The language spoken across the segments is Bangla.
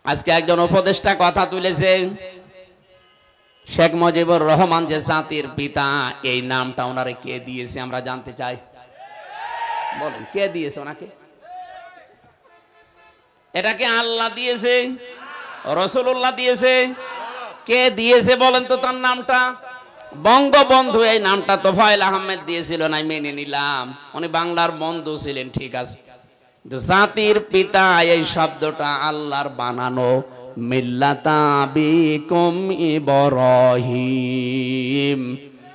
আজকে একজন উপদেষ্টা কথা তুলেছে, শেখ মুজিবুর রহমান যে জাতির পিতা, এই নামটা ওনারে কে দিয়েছে আমরা জানতে চাই। বলেন কে দিয়েছে ওনাকে? এটাকে আল্লাহ দিয়েছে, রাসূলুল্লাহ দিয়েছে? কে দিয়েছে বলেন তো তার নামটা? বঙ্গবন্ধু এই নামটা তোফায়েল আহমেদ দিয়েছিল, না মেনে নিলাম, উনি বাংলার বন্ধু ছিলেন, ঠিক আছে। কিন্তু জাতির পিতা এই শব্দটা আল্লাহর বানানো। মিল্লাতা আবিকুম ইব্রাহিম,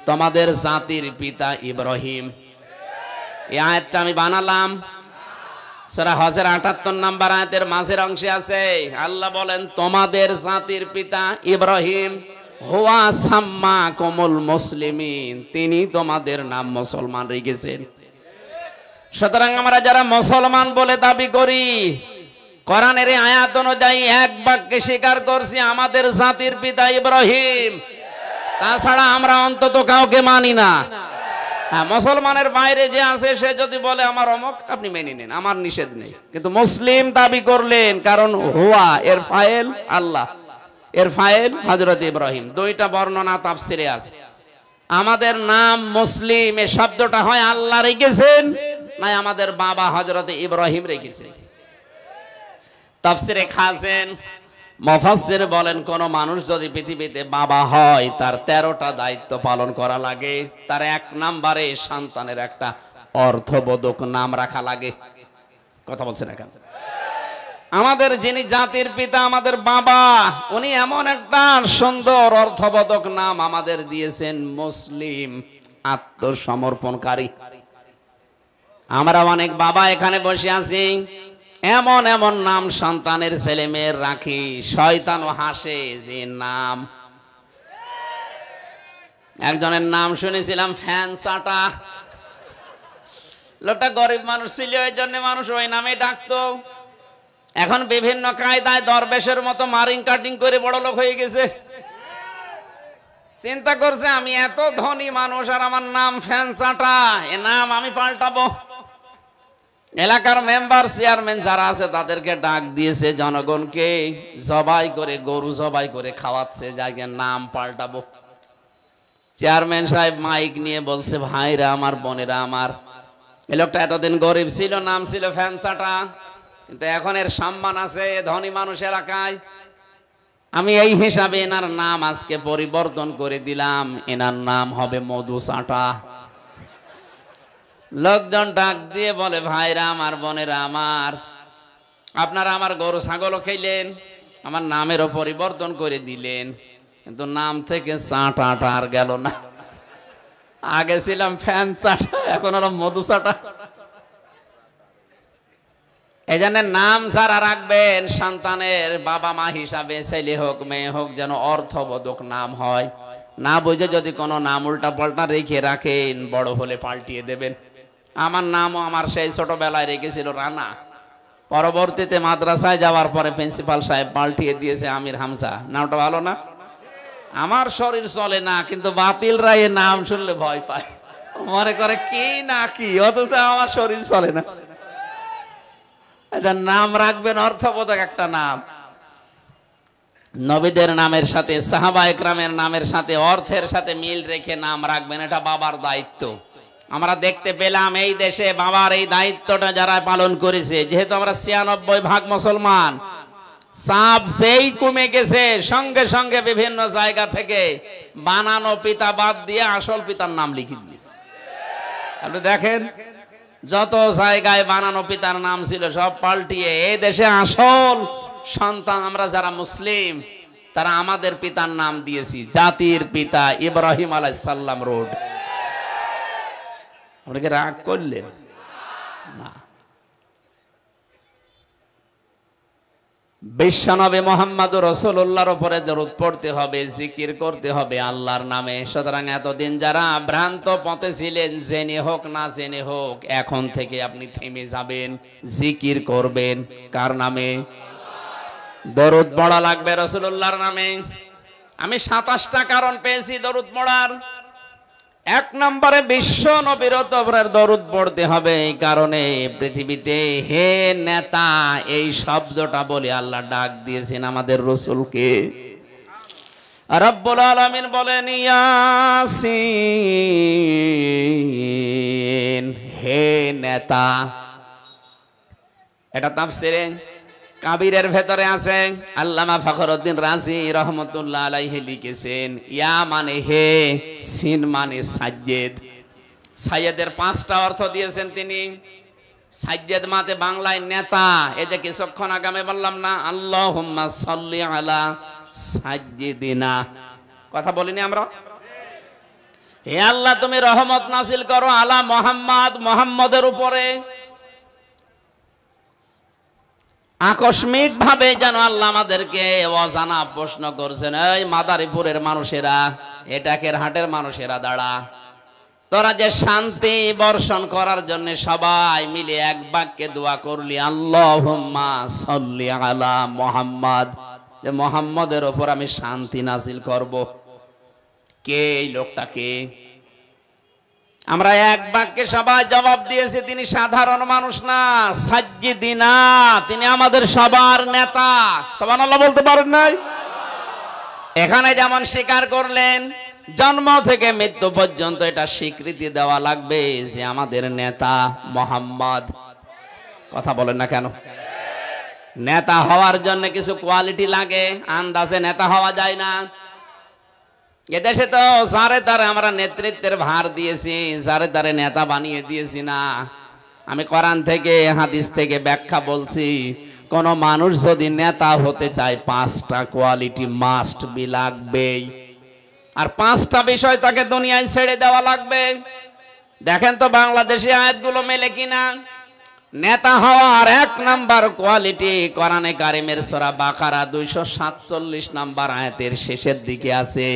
তোমাদের জাতির পিতা ইব্রাহিম। এই আয়াতটা আমি বানালাম, সূরা হজের ৭৮ নম্বর আয়াতের মাঝের অংশে আছে। আল্লাহ বলেন তোমাদের জাতির পিতা ইব্রাহিম, হুয়া সাম্মাকুমুল মুসলিমিন, তিনি তোমাদের নাম মুসলমান রেখেছেন। সুতরাং আমরা যারা মুসলমান বলে দাবি করি, কোরআনের আয়াত অনুযায়ী এক বাক্যে স্বীকার করছি আমাদের জাতির পিতা ইব্রাহিম, তাছাড়া আমরা অন্তত কাউকে মানি না। হ্যাঁ, মুসলমানের বাইরে যে আছে সে যদি বলে আমার অমুক, আপনি মেনে নেন, আমার নিষেধ নেই। কিন্তু মুসলিম দাবি করলেন, কারণ হুয়া এর ফাইল আল্লাহ, এর ফাইল হযরত ইব্রাহিম। দুইটা বর্ণনা তাফসিরে আছে। আমাদের নাম মুসলিম এই শব্দটা হয় আল্লাহ রেখেছেন, না আমাদের বাবা হযরত ইব্রাহিম রেখেছেন। তাফসিরে খাজেন মুফাসসির বলেন, কোন মানুষ যদি পৃথিবীতে বাবা হয় তার 13টা দায়িত্ব পালন করা লাগে। তার 1 নম্বরে সন্তানের একটা অর্থবোধক নাম রাখা লাগে। কথা বলছেন এখন? আমাদের যিনি জাতির পিতা, আমাদের বাবা, উনি এমন একটা সুন্দর অর্থবোধক নাম আমাদের দিয়েছেন, মুসলিম, আত্মসমর্পণকারী। আমরা অনেক বাবা এখানে বসে আছি, এমন এমন নাম সন্তানের ছেলে মেয়ের রাখি, শয়তানও হাসে যে নাম। একজনের নাম শুনেছিলাম ফ্যান চাটা। লোকটা গরিব মানুষ ছিল, ওই জন্য মানুষ ওই নামে ডাকতো। এখন বিভিন্ন কায়দায় দরবেশের মতো মারিং কাটিং করে বড় লোক হয়ে গেছে। চিন্তা করছে আমি এত ধনী মানুষ আর আমার নাম ফ্যান চাটা, এ নাম আমি পাল্টাবো। এলাকার মেম্বার চেয়ারম্যান যারা আছে তাদেরকে ডাক দিয়েছে, জনগণকে জবাই করে, গরু জবাই করে খাওয়াচ্ছে, যাকে নাম পাল্টাবো। চেয়ারম্যান সাহেব মাইক নিয়ে বলছে, ভাইরা আমার, বোনেরা আমার, এই লোকটা এতদিন গরিব ছিল, নাম ছিল ফ্যানসাটা, কিন্তু এখন এর সম্মান আছে, ধনী মানুষ এলাকায়। আমি এই হিসাবে এনার নাম আজকে পরিবর্তন করে দিলাম, এনার নাম হবে মধু চাটা। লোকজন ডাক দিয়ে বলে, ভাইরা আমার, বোনেরা আমার, আপনারা আমার গরু ছাগলও খেলেন, আমার নামেরও পরিবর্তন করে দিলেন, কিন্তু নাম থেকে চাটা আর গেল না। আগে ছিলাম ফ্যান চাটা, এখন হলো মধু চাটা। এই জন্য নাম যারা রাখবেন সন্তানের বাবা মা হিসাবে, ছেলে হোক মেয়ে হোক, যেন অর্থবোধক নাম হয়। না বুঝে যদি কোনো নাম উল্টা পাল্টা রেখে রাখেন, বড় হলে পাল্টিয়ে দেবেন। আমার নামও আমার সেই ছোটবেলায় রেখেছিল রানা, পরবর্তীতে মাদ্রাসায় যাওয়ার পরে প্রিন্সিপাল সাহেব পাল্টিয়ে দিয়েছে আমির হামজা। নামটা ভালো না? আমার শরীর চলে না, কিন্তু বাতিল রায়ে নাম শুনলে ভয় পায়, মনে করে কি না কি, অথচ আমার শরীর চলে না। নাম রাখবেন অর্থবোধক একটা নাম। নবীদের নামের সাথে, সাহাবা একরামের নামের সাথে, অর্থের সাথে মিল রেখে নাম রাখবেন, এটা বাবার দায়িত্ব। আমরা দেখতে পেলাম এই দেশে বাবার এই দায়িত্বটা যারা পালন করেছে, যেহেতু আমরা ৯৬% মুসলমান, চাপ যেই কমে গেছে, সঙ্গে সঙ্গে বিভিন্ন জায়গা থেকে বানানো পিতা বাদ দিয়ে আসল পিতার নাম লিখে দিয়েছে। আপনি দেখেন, যত জায়গায় বানানো পিতার নাম ছিল সব পাল্টিয়ে এই দেশে আসল সন্তান আমরা যারা মুসলিম, তারা আমাদের পিতার নাম দিয়েছি জাতির পিতা ইব্রাহিম আলাইহিস সালাম রোড। আপনাকে রাগ করলেন না? বিশ্বনবী মুহাম্মদুর রাসূলুল্লাহর উপরে দরুদ পড়তে হবে, জিকির করতে হবে আল্লাহর নামে। সুতরাং এতদিন যারা ভ্রান্ত পথে ছিলেন, জেনে হোক না জেনে হোক, এখন থেকে আপনি থেমে যাবেন, জিকির করবেন। কার নামে? দরুদ পড়া লাগবে রাসূলুল্লাহর নামে। আমি ২৭টা কারণ পেয়েছি দরুদ পড়ার। এক নম্বরে বিশ্ব নবীর উপরের দরুদ পড়তে হবে। এই কারণে পৃথিবীতে হে নেতা এই শব্দটা বলে আল্লাহ ডাক দিয়েছেন আমাদের রাসূলকে। রব্বুল আলামিন বলেন ইয়াসিন, হে নেতা। এটা তাফসিরে কাবিরের ভেতরে আছে। আল্লামা ফখরুদ্দিন রাজি রহমতুল্লাহ আলাইহি লিখেছেন, ইয়া মানে হে, সিন মানে সাজ্জেদ। সাইয়েদের 5টা অর্থ দিয়েছেন তিনি। সাজ্জেদ মাতে বাংলায় নেতা। এই যে কিছুক্ষণ আগে আমি বললাম না, আল্লাহুম্মা সাল্লি আলা সাজ্জিদিনা, কথা বলিনি আমরা? হে আল্লাহ তুমি রহমত নাজিল করো আলা মুহাম্মদ, মুহাম্মদের উপরে। আকস্মিক ভাবে যেন আল্লাহ আমাদেরকে অজানা প্রশ্ন করছেন, এই মাদারীপুরের মানুষেরা, এটাকের হাটের মানুষেরা, দাঁড়া, তোরা যে শান্তি বর্ষণ করার জন্য সবাই মিলে এক বাক্যে দোয়া করলি আল্লাহুম্মা সাল্লি আলা মুহাম্মদ, যে মুহাম্মদের উপর আমি শান্তি নাজিল করব। কে এই লোকটাকে? আমরা এক বাক্যে সবাই জবাব দিয়েছি, তিনি সাধারণ মানুষ না, সাজ্জিদিনা, তিনি আমাদের সবার নেতা। সুবহানাল্লাহ বলতে পারেন নাই? এখানে যেমন স্বীকার করলেন, জন্ম থেকে মৃত্যু পর্যন্ত এটা স্বীকৃতি দেওয়া লাগবে যে আমাদের নেতা মুহাম্মদ। কথা বলেন না কেন? নেতা হওয়ার জন্য কিছু কোয়ালিটি লাগে, আন্দাজে নেতা হওয়া যায় না। এদেশে তো যারে তারে আমরা নেতৃত্বের ভার দিয়েছি, যারে তারে নেতা বানিয়ে দিয়েছি না। আমি কোরআন থেকে হাদিস থেকে ব্যাখ্যা বলছি, কোন মানুষ যদি নেতা হতে চায় 5টা কোয়ালিটি মাস্ট বি লাগবেই। আর 5টা বিষয় তাকে দুনিয়ায় ছেড়ে দেওয়া লাগবে। দেখেন তো বাংলাদেশি আয়াতগুলো মেলে কিনা। নেতা হওয়ার 1 নাম্বার কোয়ালিটি কোরআনে কারিমের সূরা বাকারা 247 নাম্বার আয়াতের শেষের দিকে আছে।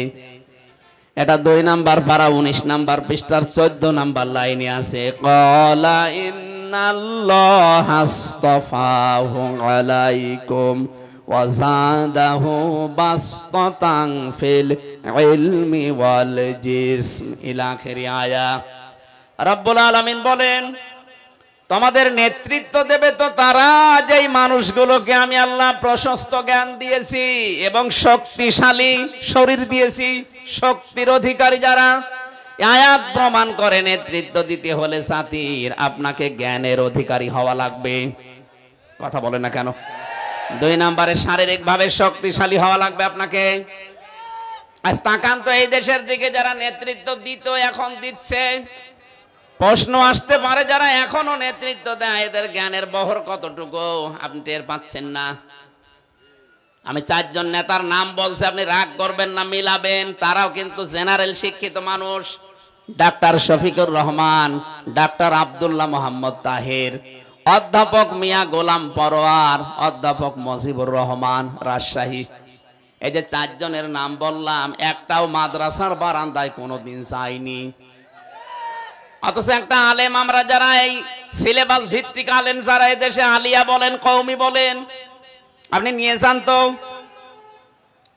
এটা 2 নাম্বার পারা 19 নাম্বার পৃষ্ঠার 14 নাম্বার লাইনে আছে। ক্বালা ইন্নাল্লাহা আসতাফাহু আলাইকুম ওয়া যাদাহু বাসতাতান ফিল ইলমি ওয়াল জিসম ইলা আখির আয়া। রব্বুল আলামিন বলেন, তোমাদের নেতৃত্ব দেবে তো তারা যেই মানুষগুলোকে আমি আল্লাহ প্রশস্ত জ্ঞান দিয়েছি এবং শক্তিশালী শরীর দিয়েছি, শক্তির অধিকারী যারা। আয়াত প্রমাণ করে নেতৃত্ব দিতে হলে জাতির আপনাকে জ্ঞানের অধিকারী হওয়া লাগবে। কথা বলে না কেন? 2 নম্বরে শারীরিকভাবে শক্তিশালী হওয়া লাগবে আপনাকে। আজ তাকান তো এই দেশের দিকে, যারা নেতৃত্ব দিত এখন দিচ্ছে। প্রশ্ন আসতে পারে, যারা এখনো নেতৃত্ব দেয় এদের জ্ঞানের বহর কতটুকু আপনি টের পাচ্ছেন না? আমি 4 জন নেতার নাম বলছি, আপনি রাগ করবেন না, মিলাবেন। তারাও কিন্তু জেনারেল শিক্ষিত মানুষ। ডাক্তার শফিকুর রহমান, ডাক্তার আব্দুল্লাহ মোহাম্মদ তাহের, অধ্যাপক মিয়া গোলাম পরোয়ার, অধ্যাপক মুজিবুর রহমান রাজশাহী। এই যে 4 জনের নাম বললাম, একটাও মাদ্রাসার বারান্দায় কোনোদিন যায়নি। অথচ একটা আলেম, আমরা যারা এই সিলেবাস ভিত্তিক আলেম, যারা এই দেশে আলিয়া বলেন, কওমি বলেন, আপনি নিয়ে যান তো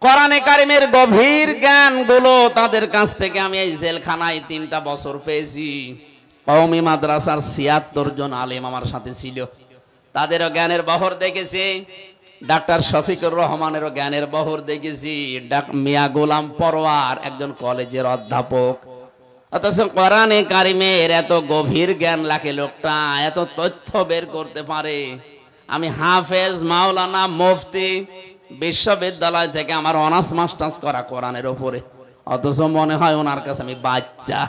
কোরআনে কারিমের গভীর জ্ঞানগুলো তাদের কাছ থেকে। আমি এই জেলখানায় 3টা বছর পেয়েছি। কওমি মাদ্রাসার 76 জন আলেম আমার সাথে ছিল, তাদেরও জ্ঞানের বহর দেখেছি। ডাক্তার শফিকুর রহমানেরও জ্ঞানের বহর দেখেছি। মিয়া গোলাম পরোয়ার একজন কলেজের অধ্যাপক। অথচ কোরআনে কারিমের এত গভীর জ্ঞান লাগে লোকটা, এত তথ্য বের করতে পারে। আমি হাফেজ, মাওলানা, মুফতি, বিশ্ববিদ্যালয় থেকে আমার অনার্স মাস্টার্স করা কোরআনের উপরে, অথচ মনে হয় ওনার কাছে আমি বাচ্চা।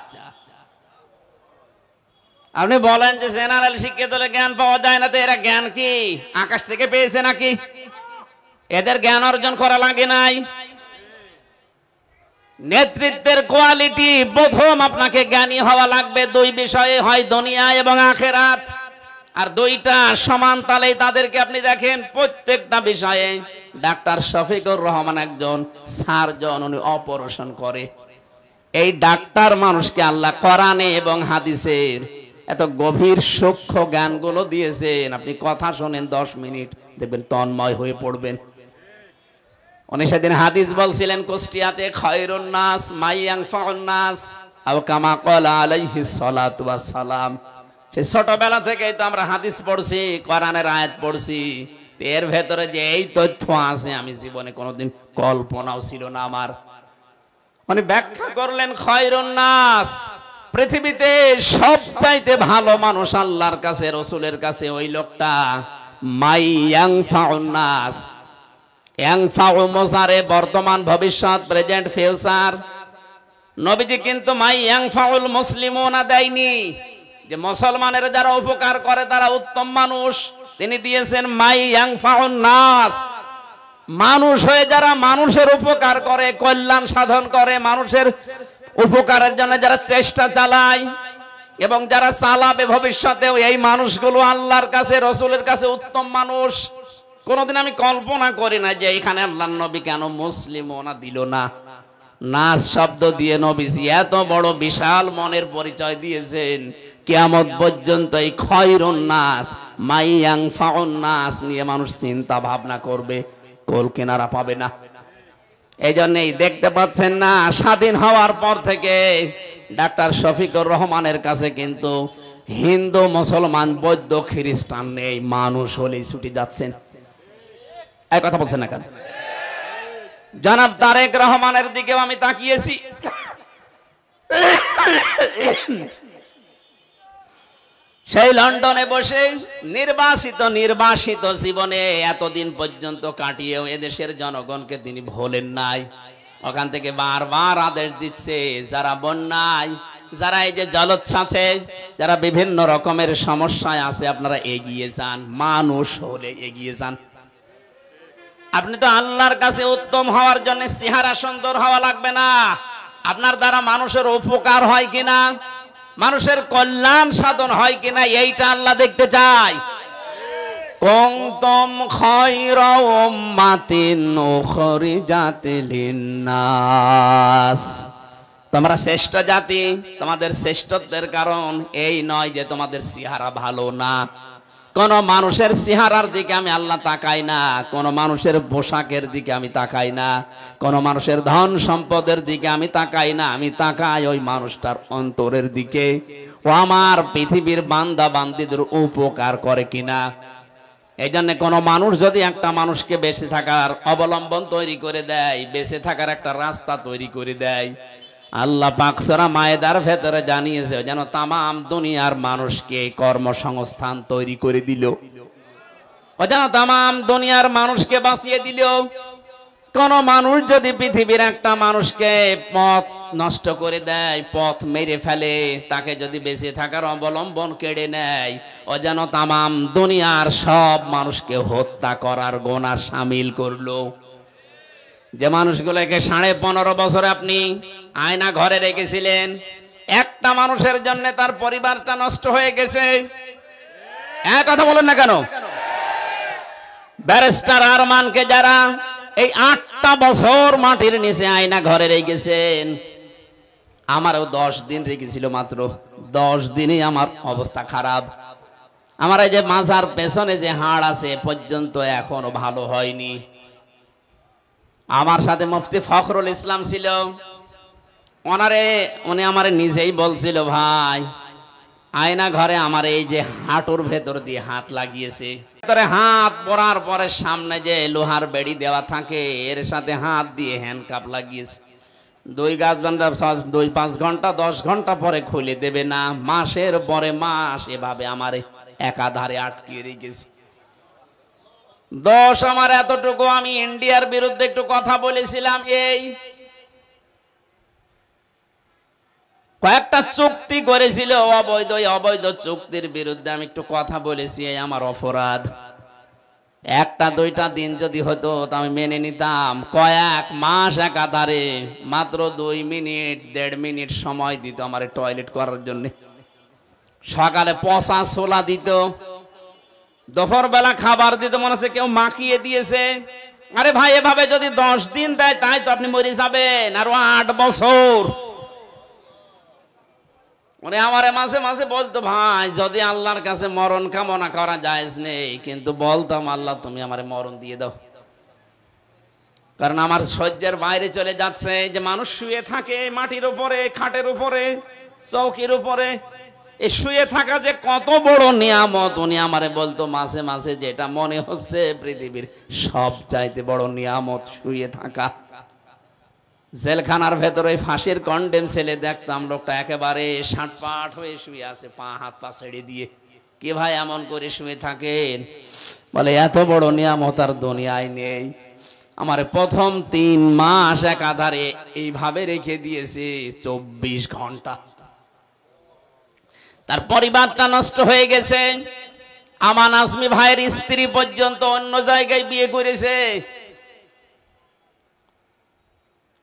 আপনি বলেন যে জেনারেল শিক্ষিত হলে জ্ঞান পাওয়া যায় না, তো এরা জ্ঞান কি আকাশ থেকে পেয়েছে নাকি? এদের জ্ঞান অর্জন করা লাগে নাই। নেতৃত্বের কোয়ালিটি প্রথম আপনাকে জ্ঞানী হওয়া লাগবে 2 বিষয়ে, হয় দুনিয়া এবং আখিরাত। আর 2টা সমান তালেই তাদেরকে আপনি দেখেন প্রত্যেকটা বিষয়ে। ডাক্তার শফিকুর রহমান একজন সার্জন, উনি অপারেশন করে। এই ডাক্তার মানুষকে আল্লাহ কোরআনে এবং হাদিসের এত গভীর সূক্ষ্ম জ্ঞানগুলো দিয়েছেন। আপনি কথা শোনেন 10 মিনিট, দেখবেন তন্ময় হয়ে পড়বেন। উনি সেদিন হাদিস বলছিলেন কুষ্টিয়াতে, খায়রুন নাস মাইয়ানফাউন নাস, আও কামা ক্বালা আলাইহিস সালাতু ওয়াস সালাম। সেই ছোটবেলা থেকেই তো আমরা হাদিস পড়ছি, কোরআনের আয়াত পড়ছি, এর ভেতরে যে এই তথ্য আছে আমি জীবনে কোনোদিন কল্পনাও ছিল না আমার। মানে ব্যাখ্যা করলেন খায়রুন নাস, পৃথিবীতে সবচাইতে ভালো মানুষ আল্লাহর কাছে, রাসূলের কাছে ওই লোকটা মাই ইয়ানফাউন নাস। ইয়ানফাউ মুজারে বর্তমান, ভবিষ্যৎ, প্রেজেন্ট, ফিউচার। নবীজি কিন্তু মাই ইয়ানফাউল মুসলিমুনা দেয়নি, যে মুসলমানের যারা উপকার করে তারা উত্তম মানুষ। তিনি দিয়েছেন মাই ইয়ানফাউন নাস, মানুষ হয়ে যারা মানুষের উপকার করে, কল্যাণ সাধন করে, মানুষের উপকারের জন্য যারা চেষ্টা চালায় এবং যারা চালাবে ভবিষ্যতেও, এই মানুষগুলো আল্লাহর কাছে, রাসূলের কাছে উত্তম মানুষ। কোনদিন আমি কল্পনা করি না যে এখানে আল্লাহর নবী কেন মুসলিমনা দিল না। নাস শব্দ দিয়ে নবীজি এত বড় বিশাল মনের পরিচয় দিয়েছেন, কিয়ামত পর্যন্ত এই খায়রুন নাস, মাই ইয়ানফাউন নাস নিয়ে মানুষ চিন্তা ভাবনা করবে, কোল কিনারা পাবে না। এই জন্যই দেখতে পাচ্ছেন না, স্বাধীন হওয়ার পর থেকে ডাক্তার শফিকুর রহমানের কাছে কিন্তু হিন্দু, মুসলমান, বৌদ্ধ, খ্রিস্টান নেই, মানুষ হলেই ছুটি যাচ্ছেন। এই কথা বলছেন না কেন? জনাব তারেক রহমানের দিকেও আমি তাকিয়েছি। সেই লন্ডনে বসে নির্বাসিত জীবনে এতদিন পর্যন্ত কাটিয়েও এদেশের জনগণকে তিনি ভোলেন নাই। ওখান থেকে বারবার আদেশ দিচ্ছে, যারা বন্যায়, যারা এই যে জলোচ্ছ্বাসে, যারা বিভিন্ন রকমের সমস্যায় আছে, আপনারা এগিয়ে যান, মানুষ হলে এগিয়ে যান। আপনি তো আল্লাহর কাছে উত্তম হওয়ার জন্য চেহারা সুন্দর হওয়া লাগবে না, আপনার দ্বারা মানুষের উপকার হয় কিনা, মানুষের কল্যাণ সাধন হয় কিনা, এইটা আল্লাহ দেখতে চায়। কুনতুম খায়রা উম্মাতিন উখরিজাত লিন্নাস, তোমরা শ্রেষ্ঠ জাতি। তোমাদের শ্রেষ্ঠত্বের কারণ এই নয় যে তোমাদের চেহারা ভালো না। কোন মানুষের চেহারার দিকে আমি আল্লাহ তাকাই না, কোন মানুষের পোশাকের দিকে আমি তাকাই না, কোন মানুষের ধন সম্পদের দিকে আমি তাকাই না। আমি তাকাই ওই মানুষটার অন্তরের দিকে, ও আমার পৃথিবীর বান্দা বান্দীদের উপকার করে কিনা। এই জন্য কোন মানুষ যদি একটা মানুষকে বেঁচে থাকার অবলম্বন তৈরি করে দেয়, বেঁচে থাকার একটা রাস্তা তৈরি করে দেয়, আল্লাহ পাক সূরা মায়েদার ভেতরে জানিয়েছে যেন তামাম দুনিয়ার মানুষকে কর্মসংস্থান তৈরি করে দিল, ও যেন তামাম দুনিয়ার মানুষকে বাঁচিয়ে দিল। কোন মানুষ যদি পৃথিবীর একটা মানুষকে পথ নষ্ট করে দেয়, পথ মেরে ফেলে, তাকে যদি বেঁচে থাকার অবলম্বন কেড়ে নেয়, ও যেন তামাম দুনিয়ার সব মানুষকে হত্যা করার গুনাহ শামিল করলো। যে মানুষগুলোকে 15.5 বছরে আপনি আয়না ঘরে রেখেছিলেন, একটা মানুষের জন্য তার পরিবারটা নষ্ট হয়ে গেছে। এক কথা বলেন না কেন? ব্যারিস্টার আরমানকে যারা এই 8টা বছর মাটির নিচে আয়না ঘরে রেখেছেন, আমারও 10 দিন রেখেছিল, মাত্র 10 দিনই আমার অবস্থা খারাপ। আমার এই যে মাজার পেছনে যে হাড় আছে পর্যন্ত এখনো ভালো হয়নি। আমার সাথে মুফতি ফখরুল ইসলাম ছিল, উনি আমারে নিজেই বলছিল, ভাই আয়না ঘরে আমার এই যে হাঁটুর ভেতর দিয়ে হাত লাগিয়েছে, ভেতরে হাত পরার পরে সামনে যে লোহার বেড়ি দেওয়া থাকে, এর সাথে হাত দিয়ে হ্যান্ডকাপ লাগিয়েছে। 2-5 ঘন্টা 10 ঘন্টা পরে খুলে দেবে না, মাসের পরে মাস এভাবে আমার একাধারে আটকিয়ে রেখেছে। দোষ আমার এতটুকু, আমি ইন্ডিয়ার বিরুদ্ধে একটু কথা বলেছিলাম, এই কয়েকটা চুক্তি করেছিল অবৈধ চুক্তির বিরুদ্ধে আমি একটু কথা বলেছি, এই আমার অপরাধ। 1-2 দিন যদি হতো তা আমি মেনে নিতাম। কয়েক মাস একাধারে মাত্র 2-1.5 মিনিট সময় দিত আমার টয়লেট করার জন্য। সকালে পচা ছোলা দিত, দুপুর বেলা খাবার দিতে মনে হচ্ছে কেউ মাখিয়ে দিয়েছে। আরে ভাই, এভাবে যদি 10 দিন দেয় তাই তো আপনি মরে যাবেন, আরো 8 বছর। উনি আমারে মাঝে মাঝে বলতো, ভাই যদি আল্লাহর কাছে মরণ কামনা করা জায়েজ নেই, কিন্তু বলতাম আল্লাহ তুমি আমারে মরণ দিয়ে দাও। কারণ আমার সহ্যের বাইরে চলে যাচ্ছে যে মানুষ শুয়ে থাকে মাটির উপরে, খাটের উপরে, চৌকির উপরে। এই শুয়ে থাকা যে কত বড় নিয়ামত, উনি আমারে বলতো মাঝে মাঝে, যেটা মনে হচ্ছে পৃথিবীর সব চাইতে বড় নিয়ামত শুয়ে থাকা। জেলখানার ভেতরে ফাঁসির কন্ডেম ছেলে দেখতাম, লোকটা একেবারে ষাটপাট হয়ে শুয়ে আছে, পা হাত পা ছেড়ে দিয়ে। কি ভাই এমন করে শুয়ে থাকেন? বলে এত বড় নিয়ামত আর দুনিয়ায় নেই। আমার প্রথম 3 মাস একাধারে এইভাবে রেখে দিয়েছে 24 ঘন্টা। তার পরিবারটা নষ্ট হয়ে গেছে। আমান আজমি ভাইয়ের স্ত্রী পর্যন্ত অন্য জায়গায় বিয়ে করেছে।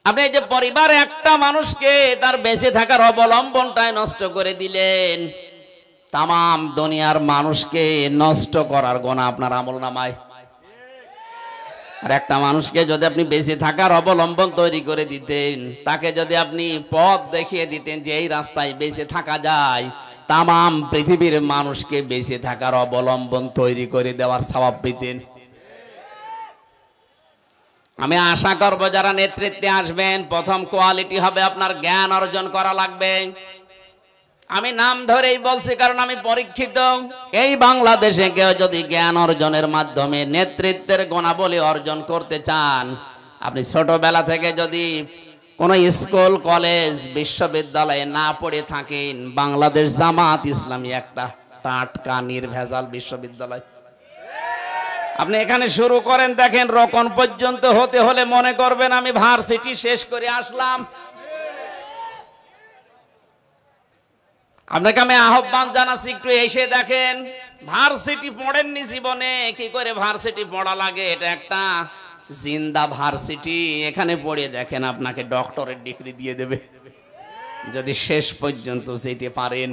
আপনি যে পরিবার একটা মানুষকে তার বেঁচে থাকার অবলম্বনটাই নষ্ট করে দিলেন, তাম দুনিয়ার মানুষকে নষ্ট করার গুনাহ আপনার আমলনামায়। আর একটা মানুষকে যদি আপনি বেঁচে থাকার অবলম্বন তৈরি করে দিতেন, তাকে যদি আপনি পথ দেখিয়ে দিতেন যে এই রাস্তায় বেঁচে থাকা যায়, তাম পৃথিবীর মানুষকে বেঁচে থাকার অবলম্বন তৈরি করে দেওয়ার সওয়াব পেতেন। আমি আশা করব যারা নেতৃত্বে আসবেন, প্রথম কোয়ালিটি হবে আপনার জ্ঞান অর্জন করা লাগবে। আমি নাম ধরেই বলছি কারণ আমি পরীক্ষিত। এই বাংলাদেশে কেউ যদি জ্ঞান অর্জনের মাধ্যমে নেতৃত্বের গুণাবলী অর্জন করতে চান, আপনি ছোটবেলা থেকে যদি কোনো স্কুল, কলেজ, বিশ্ববিদ্যালয়ে না পড়ে থাকেন, বাংলাদেশ জামাত ইসলামী একটা টাটকা নির্ভেজাল বিশ্ববিদ্যালয়। আপনি এখানে শুরু করেন, দেখেন রকন পর্যন্ত হতে হলে মনে করবেন আমি ভার্সিটি শেষ করে আসলাম। আপনাকে আমি আহ্বান জানাচ্ছি, একটু এসে দেখেন। ভার্সিটি পড়েননি জীবনে, কি করে ভার্সিটি পড়া লাগে? এটা একটা জিন্দা ভার্সিটি। এখানে পড়ে দেখেন, আপনাকে ডক্টরেট ডিগ্রি দিয়ে দেবে যদি শেষ পর্যন্ত যেতে পারেন।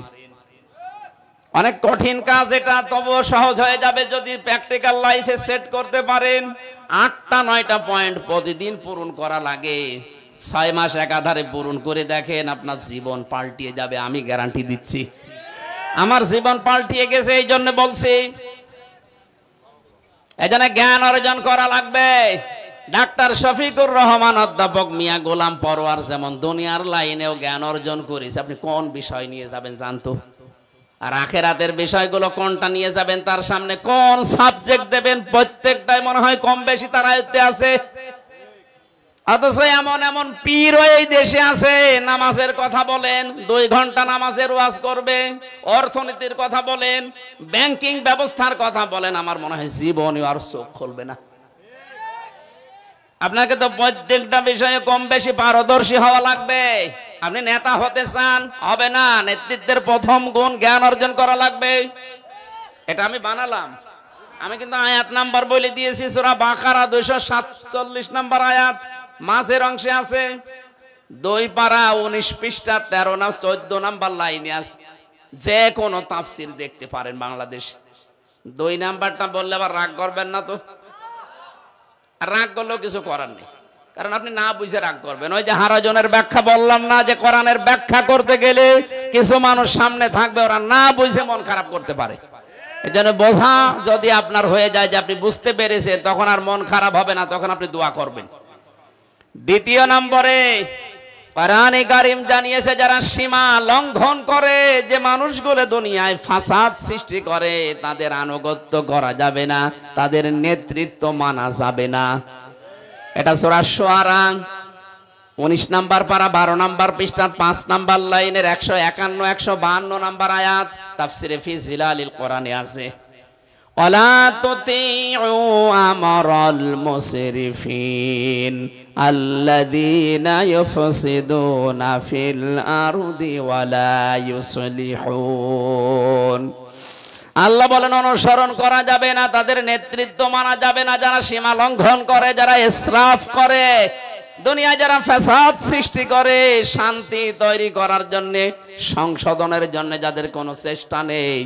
অনেক কঠিন কাজ এটা, তবুও সহজ হয়ে যাবে যদি প্র্যাকটিক্যাল লাইফে সেট করতে পারেন। 8টা 9টা পয়েন্ট প্রতিদিন পূরণ করা লাগে। 6 মাস একাধারে পূরণ করে দেখেন, আপনার জীবন পাল্টিয়ে যাবে, আমি গ্যারান্টি দিচ্ছি। আমার জীবন পাল্টিয়ে গেছে, এই জন্য বলছি। এজন্য জ্ঞান অর্জন করা লাগবে। ডাক্তার শফিকুর রহমান, অধ্যাপক মিয়া গোলাম পরোয়ার যেমন দুনিয়ার লাইনেও জ্ঞান অর্জন করেছে। আপনি কোন বিষয় নিয়ে যাবেন জানতো? আর আখেরাতের বিষয়গুলো কোনটা নিয়ে যাবেন, তার সামনে কোন সাবজেক্ট দেবেন, প্রত্যেকটাই মনে হয় কম বেশি তার আয়ত্তে আছে। অথচ এমন এমন পীর এই দেশে আছে, নামাজের কথা বলেন, 2 ঘন্টা নামাজের ওয়াজ করবে, অর্থনীতির কথা বলেন, ব্যাংকিং ব্যবস্থার কথা বলেন, আমার মনে হয় জীবনে আর চোখ খুলবে না। আপনাকে তো প্রত্যেকটা বিষয়ে কম বেশি পারদর্শী হওয়া লাগবে। আপনি নেতা হতে চান, হবে না। নেতৃত্বের প্রথম গুণ জ্ঞান অর্জন করা লাগবে। এটা আমি বানালাম। আমি কিন্তু আয়াত নাম্বার বলে দিয়েছি, সূরা বাকারা 247 নম্বর আয়াত, মাঝের অংশে আছে। 2 পারা 19 পৃষ্ঠা 13 না 14 নাম্বার লাইনে আছে। যে কোনো তাফসির দেখতে পারেন বাংলাদেশ। 2 নাম্বারটা বললে আবার রাগ করবেন না তো? রাগ করলেও কিছু করার নেই, কারণ আপনি না বুঝে রাগ করবেন। ওই যে হারাজনের ব্যাখ্যা বললাম না, যে কোরআনের ব্যাখ্যা করতে গেলে কিছু মানুষ সামনে থাকবে, ওরা না বুঝে মন খারাপ করতে পারে। এজন্য বোঝা যদি আপনার হয়ে যায় যে আপনি বুঝতে পেরেছেন, তখন আর মন খারাপ হবে না, তখন আপনি দোয়া করবেন। দ্বিতীয় নম্বরে কোরআনে কারীম জানিয়েছে, যারা সীমা লঙ্ঘন করে, যে মানুষগুলো দুনিয়ায় ফাসাদ সৃষ্টি করে, তাদের আনুগত্য করা যাবে না, তাদের নেতৃত্ব মানা যাবে না। এটা সূরা শুআরা 19 নাম্বার পারা 12 নাম্বার পৃষ্ঠার 5 নাম্বার লাইনের 151 152 নাম্বার আয়াত, তাফসিরে ফি জিলালিল কোরআনে আছে। ওয়ালা তুতিউ আমরাল মুসরিফিন আল্লাযীনা ইউফসিদুনা ফিল আরদি ওয়ালা ইউসলিহুন। আল্লাহ বলেন, অনুসরণ করা যাবে না, তাদের নেতৃত্ব মানা যাবে না, যারা সীমা লঙ্ঘন করে, যারা ইসরাফ করে, দুনিয়ায় যারা ফাসাদ সৃষ্টি করে, শান্তি তৈরি করার জন্য, সংশোধনের জন্য যাদের কোনো চেষ্টা নেই,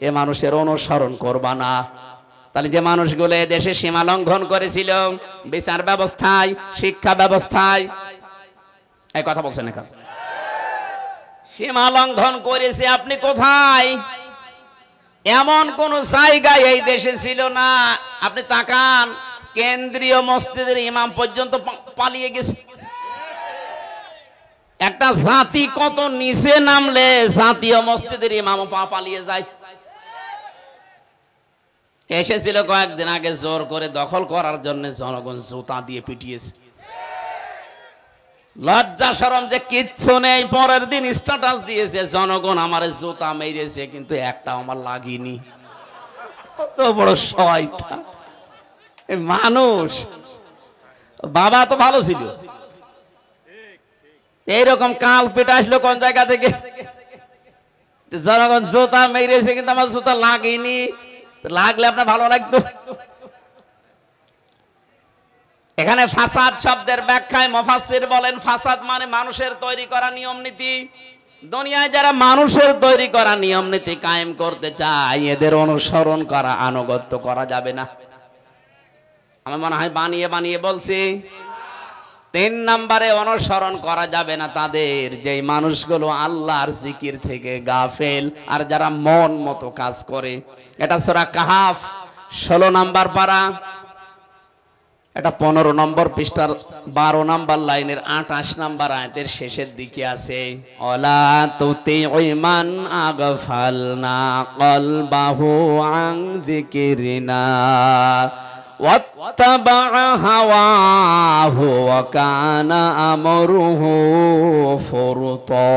এ মানুষের অনুসরণ করবা না। তাহলে যে মানুষগুলো দেশে সীমা লঙ্ঘন করেছিল, বিচার ব্যবস্থায়, শিক্ষা ব্যবস্থায়, এই কথা বলছেন এখন, সীমা লঙ্ঘন করেছে, আপনি কোথায়? এমন কোন জায়গায় এই দেশে ছিল না। আপনি তাকান, কেন্দ্রীয় মসজিদের ইমাম পর্যন্ত পালিয়ে গেছে। একটা জাতি কত নিচে নামলে জাতীয় মসজিদের ইমাম পালিয়ে যায়। এসেছিল কয়েকদিন আগে জোর করে দখল করার জন্য, জনগণ জুতা দিয়ে পিটিয়েছে। লজ্জা শরম যে কিচ্ছু নেই, পরের দিন স্ট্যাটাস দিয়েছে জনগণ আমার জুতা মেরেছে কিন্তু একটা আমার লাগেনি। কত বড় শয়তান মানুষ। বাবা তো ভালো ছিল, এইরকম কাল পেটা আসলো কোন জায়গা থেকে, জনগণ জুতা মেরেছে কিন্তু আমার জুতা লাগেনি। লাগলে আপনার ভালো লাগতো? এখানে ফাসাদ শব্দের ব্যাখ্যায় মুফাসসির বলেন ফাসাদ মানে মানুষের তৈরি করা নিয়ম নীতি। দুনিয়ায় যারা মানুষের তৈরি করা নিয়ম নীতি কায়েম করতে চায় এদের অনুসরণ করা, আনুগত্য করা যাবে না। আমার মনে হয় বানিয়ে বানিয়ে বলছি। 3 নম্বরে অনুসরণ করা যাবে না তাদের, যে মানুষগুলো আল্লাহর জিকির থেকে গাফেল আর যারা মন মতো কাজ করে। এটা সূরা কাহাফ 16 নম্বর পারা, এটা 15 নম্বর পৃষ্ঠার 12 নম্বর লাইনের 28 নম্বর আয়াতের শেষের দিকে আছে, অলা তুতিউ মান আগফালনা কলবাহু আন যিকিরিনা ওয়াত্তাবা হাওয়াহু ওয়া কানা আমরুহু ফুরতা।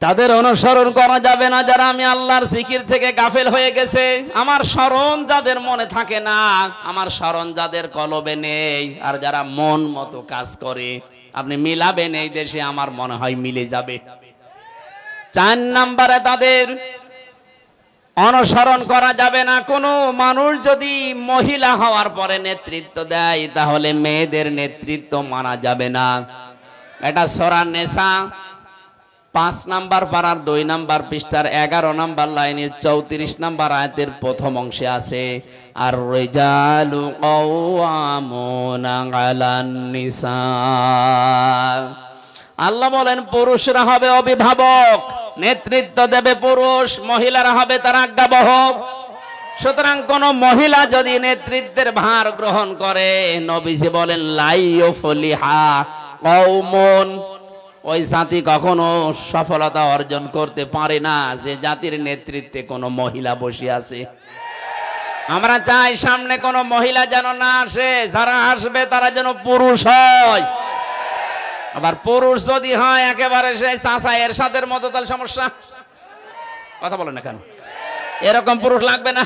তাদের অনুসরণ করা যাবে না যারা আমি আল্লাহর জিকির থেকে গাফেল হয়ে গেছে। আমার স্মরণ যাদের মনে থাকে না, আমার স্মরণ যাদের কলবে নেই, আর যারা মন মতো কাজ করে, আপনি মিলাবেন এই দেশে আমার মনে হয় মিলে যাবে। 4 নম্বরে তাদের অনুসরণ করা যাবে না। কোনো মানুষ যদি মহিলা হওয়ার পরে নেতৃত্ব দেয় তাহলে মেয়েদের নেতৃত্ব মানা যাবে না। এটা সূরা নিসা 5 নাম্বার পারার 2 নাম্বার পৃষ্ঠার 11 নাম্বার লাইনের 34 নাম্বার আয়াতের প্রথম অংশে আছে, আর রিজালু কাওয়ামুনা আলান নিসা। আল্লাহ বলেন পুরুষরা হবে অভিভাবক, নেতৃত্ব দেবে পুরুষ, মহিলারা হবে তার আজ্ঞাবহক। সুতরাং কোন মহিলা যদি নেতৃত্বের ভার গ্রহণ করে, নবীজি বলেন লাইয়ুফলিহা কওমুন, ওই জাতি কখনো সফলতা অর্জন করতে পারে না যে জাতির নেতৃত্বে কোনো মহিলা বসে আছে। আমরা চাই সামনে কোনো মহিলা যেন না আসে, যারা আসবে তারা যেন পুরুষ হয়। আবার পুরুষ যদি হয় একেবারে সেই চাচা এরশাদের মতো, তাহলে সমস্যা। কথা বলেন না কেন? এরকম পুরুষ লাগবে না।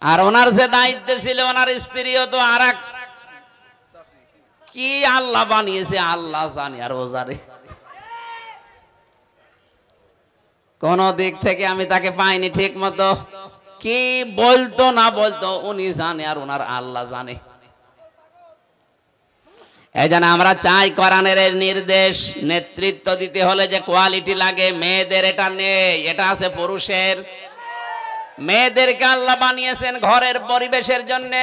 আর ওনার যে দায়িত্বে ছিল, ওনার স্ত্রীও তো আর এক কি আল্লাহ বানিয়েছে আল্লাহ জানে আর ও জানে। কোন দিক থেকে আমি তাকে পাইনি ঠিক মতো, কি বলতো না বলতো উনি জানে আর ওনার আল্লাহ জানে। এই জন্য আমরা চাই কোরআনের নির্দেশ, নেতৃত্ব দিতে হলে যে কোয়ালিটি লাগে মেয়েদের এটা নেই, এটা আছে পুরুষের। মেয়েদেরকে আল্লাহ বানিয়েছেন ঘরের পরিবেশের জন্য।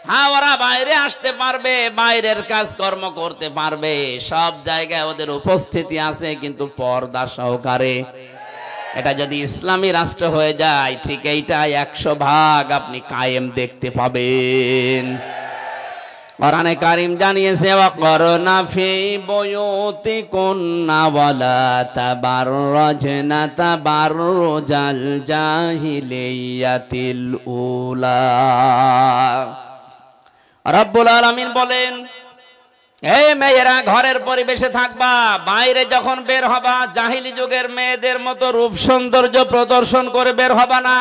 হ্যাঁ, ওরা বাইরে আসতে পারবে, বাইরের কাজকর্ম করতে পারবে, সব জায়গায় ওদের উপস্থিতি আছে, কিন্তু পর্দা সহকারে। এটা যদি ইসলামী রাষ্ট্র হয়ে যায়, ঠিক এইটা 100% আপনি কায়েম দেখতে পাবেন। কোরআনে কারীম জানিয়েছে ওয়াকরনা ফি বুয়ুতিকুন্না ওয়ালা তাবাররাজনা তাবাররুজাল জাহিলিয়াতিল উলা। রব্বুল আলামিন বলেন, এই মেয়েরা ঘরের পরিবেশে থাকবা, বাইরে যখন বের হবা জাহিলি যুগের মেয়েদের মতো রূপ সৌন্দর্য প্রদর্শন করে বের হবা না।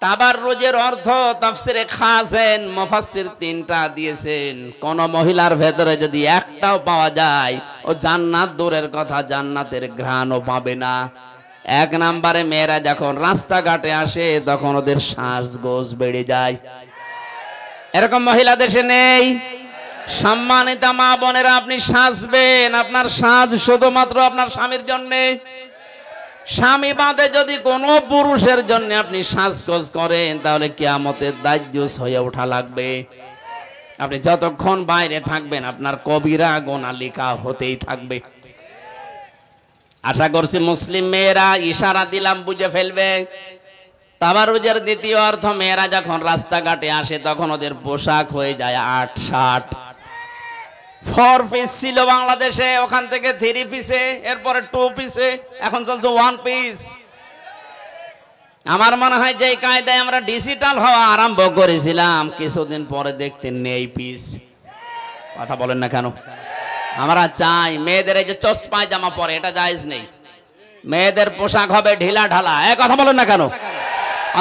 তাবাররুজের অর্থ তাফসিরে খাজেন মুফাসসির 3টা দিয়েছেন। কোন মহিলার ভেতরে যদি একটাও পাওয়া যায়, ও জান্নাত দূরের কথা জান্নাতের ঘ্রাণও পাবে না। 1 নম্বরে মেয়েরা যখন রাস্তাঘাটে আসে তখন ওদের সাজগোজ বেড়ে যায়। এরকম মহিলা দেশে নেই। সম্মানিতা মা বোনেরা, আপনি সাজবেন, আপনার সাজ শুধুমাত্র আপনার স্বামীর জন্য। স্বামী বাদে যদি কোনো পুরুষের জন্য আপনি সাজগোজ করেন, তাহলে কিয়ামতের দায়ুস হয়ে ওঠা লাগবে। আপনি যতক্ষণ বাইরে থাকবেন আপনার কবিরা গুনাহ লেখা হতেই থাকবে। আশা করছি মুসলিম মেয়েরা ইশারা দিলাম বুঝে ফেলবে। তাবারুজের দ্বিতীয় অর্থ, মেয়েরা যখন রাস্তাঘাটে আসে তখন ওদের পোশাক হয়ে যায় 8-60। 4 পিস ছিল বাংলাদেশে, ওখান থেকে 3 পিসে, এরপরে 2 পিসে, এখন চলছে 1 পিস। আমার মনে হয় যে কায়দায় আমরা ডিজিটাল হওয়া আরম্ভ করেছিলাম, কিছুদিন পরে দেখতে নেই পিস। কথা বলেন না কেন? আমরা চাই মেয়েদের এই যে চশমা জামা পরে, এটা জায়েজ নেই। মেয়েদের পোশাক হবে ঢিলা ঢালা। কথা বলেন না কেন?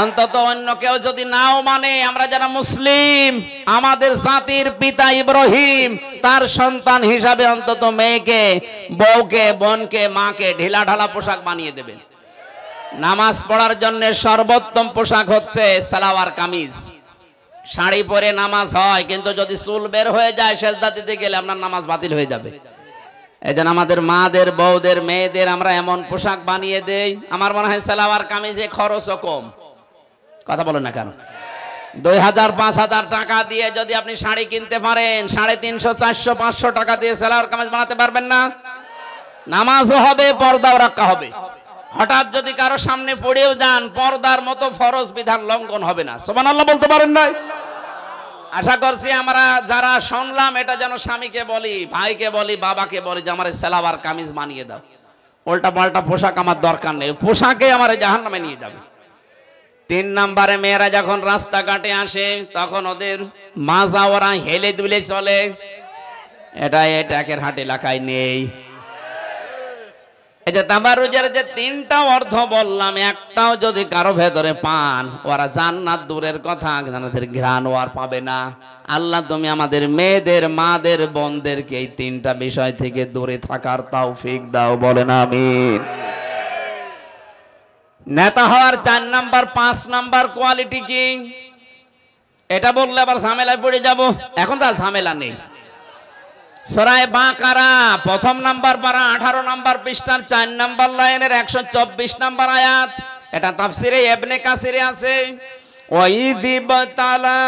অন্তত অন্য কেউ যদি নাও মানে, আমরা যারা মুসলিম, আমাদের জাতির পিতা ইব্রাহিম তার সন্তান হিসাবে অন্তত মেয়েকে, বউকে, বোনকে, মাকে ঢিলা ঢালা পোশাক বানিয়ে দেবেন। নামাজ পড়ার জন্য সর্বোত্তম পোশাক হচ্ছে সালোয়ার কামিজ। শাড়ি পরে নামাজ হয়, কিন্তু যদি চুল বের হয়ে যায় সেজদা দিতে গেলে আপনার নামাজ বাতিল হয়ে যাবে। এজন্য আমাদের মাদের, বউদের, মেয়েদের আমরা এমন পোশাক বানিয়ে দেই, আমার মনে হয় সালোয়ার কামিজে খরচও কম। কথা বলেন না কেন? 2000-5000 টাকা দিয়ে যদি আপনি শাড়ি কিনতে পারেন, 350-400-500 টাকা দিয়ে সালোয়ার কামিজ বানাতে পারবেন না? নামাজও হবে, পর্দাও রাখা হবে। হঠাৎ যদি কারো সামনে পড়েও যান, পর্দার মতো ফরজ বিধান লঙ্ঘন হবে না। সুবহানাল্লাহ বলতে পারেন না? আশা করছি আমরা যারা শুনলাম, এটা যেন স্বামীকে বলি, ভাইকে বলি, বাবাকে বলি যে আমার সালোয়ার কামিজ বানিয়ে দাও। উল্টা পাল্টা পোশাক আমার দরকার নেই, পোশাকে আমার জাহান্নামে নিয়ে যাবে। 3 নম্বরে, মেয়েরা যখন রাস্তাঘাটে আসে তখন ওদের মাজা ওরা হেলে দুলে চলে, এটা এটাকের হাট এলাকায় নেই। এই যে তাবারুজের যে 3টা অর্থ বললাম, একটাও যদি কারো ভেতরে পান, ওরা জান্নাত দূরের কথা, জান্নাতের ঘ্রাণও আর পাবে না। আল্লাহ তুমি আমাদের মেয়েদের, মাদের, বোনদেরকে এই 3টা বিষয় থেকে দূরে থাকার তৌফিক দাও, বলেন আমিন। নেতা হওয়ার 4 নাম্বার, 5 নাম্বার কোয়ালিটি কি? এটা বললে আবার ঝামেলায় পড়ে যাব। এখন তো ঝামেলা নেই। সূরা বাকারা 1ম নাম্বার পারা 18 নাম্বার পৃষ্ঠার 4 নাম্বার লাইনের 124 নাম্বার আয়াত। এটা তাফসিরে ইবনে কাসিরে আছে। ওয়াইযিবতালা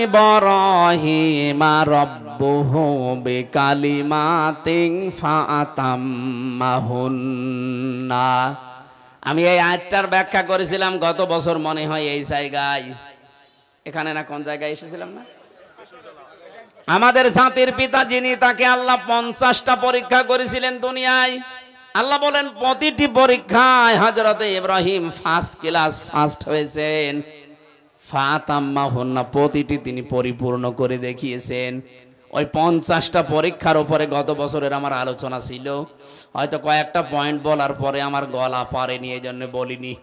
ইব্রাহিমা রাব্বুহু বিকালিমাতিন ফাআতাম্মাহুন্না। আমি এই আয়াতটার ব্যাখ্যা করেছিলাম গত বছর, মনে হয় এই জায়গায়, এখানে না কোন জায়গায় এসেছিলাম না? আমাদের জাতির পিতা যিনি, তাকে আল্লাহ 50টা পরীক্ষা করেছিলেন দুনিয়ায়। আল্লাহ বলেন প্রতিটি পরীক্ষায় হযরতে ইব্রাহিম ফার্স্ট ক্লাস ফার্স্ট হয়েছেন। ফাতাম্মাহুন্না, প্রতিটি তিনি পরিপূর্ণ করে দেখিয়েছেন। ওই 50টা পরীক্ষার উপরে গত বছরের আমার আলোচনা ছিল। হয়তো কয়েকটা পয়েন্ট বলার পরে আমার গলা পারেনি, এই জন্য বলিনি।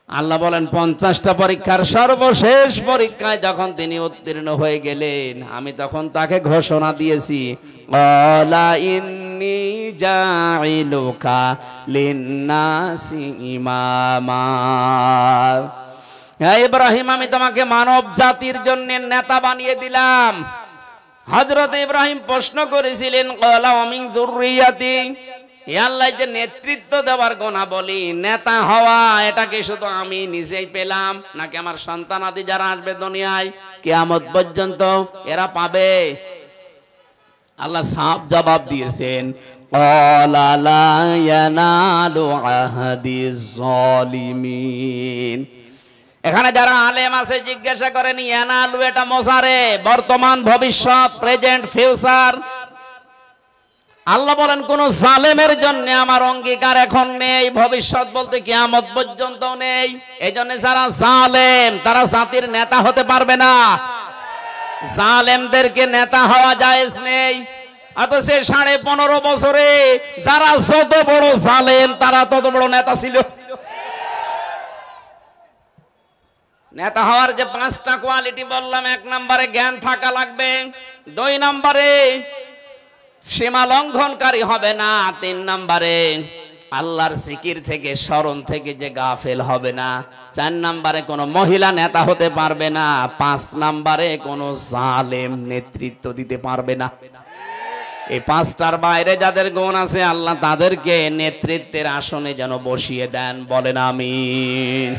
আল্লাহ বলেন 50টা পরীক্ষার সর্বশেষ পরীক্ষায় যখন তিনি উত্তীর্ণ হয়ে গেলেন, আমি তখন তাকে ঘোষণা দিয়েছি, ক্বালা ইন্নী জাইলুকা লিন্নাসি ইমামা। হে ইব্রাহিম, আমি তোমাকে মানব জাতির জন্য নেতা বানিয়ে দিলাম। হযরত ইব্রাহিম প্রশ্ন করেছিলেন, ক্বালা ওয়া মিন যুররিয়াতি, হে আল্লাহ, যে নেতৃত্ব দেওয়ার গুণাবলী, নেতা হওয়া, এটা কি শুধু আমি নিজেই পেলাম, নাকি আমার সন্তানাদি যারা আসবে দুনিয়ায় কিয়ামত পর্যন্ত এরা পাবে? আল্লাহ সাফ জবাব দিয়েছেন, ক্বালা লা ইয়ানালু আহাদিজ জালিমিন। এখানে যারা আলেম আছে জিজ্ঞাসা করেন, ইয়ানালু এটা মোজারে, বর্তমান, ভবিষ্যৎ, প্রেজেন্ট, ফিউচার। আল্লাহ বলেন কোন জালেমের জন্য আমার অঙ্গীকার এখন নেই, ভবিষ্যৎ বলতে কিয়ামত পর্যন্ত নেই। এই জন্য যারা জালেম তারা জাতির নেতা হতে পারবে না। জালেমদেরকে নেতা হওয়া জায়েজ নেই। অথচ 15.5 বছরে যারা যত বড় জালেম তারা তত বড় নেতা ছিল। নেতা হওয়ার যে 5টা কোয়ালিটি বললাম, 1 নম্বরে জ্ঞান থাকা লাগবে, 2 নম্বরে সীমা লঙ্ঘনকারী হবে না, 3 নম্বরে আল্লাহর জিকির থেকে, স্মরণ থেকে যে গাফেল হবে না, 4 নম্বরে কোনো মহিলা নেতা হতে পারবে না, 5 নম্বরে কোনো জালেম নেতৃত্ব দিতে পারবে না। এই 5টার বাইরে যাদের গুণ আছে আল্লাহ তাদেরকে নেতৃত্বের আসনে যেন বসিয়ে দেন, বলেন আমিন।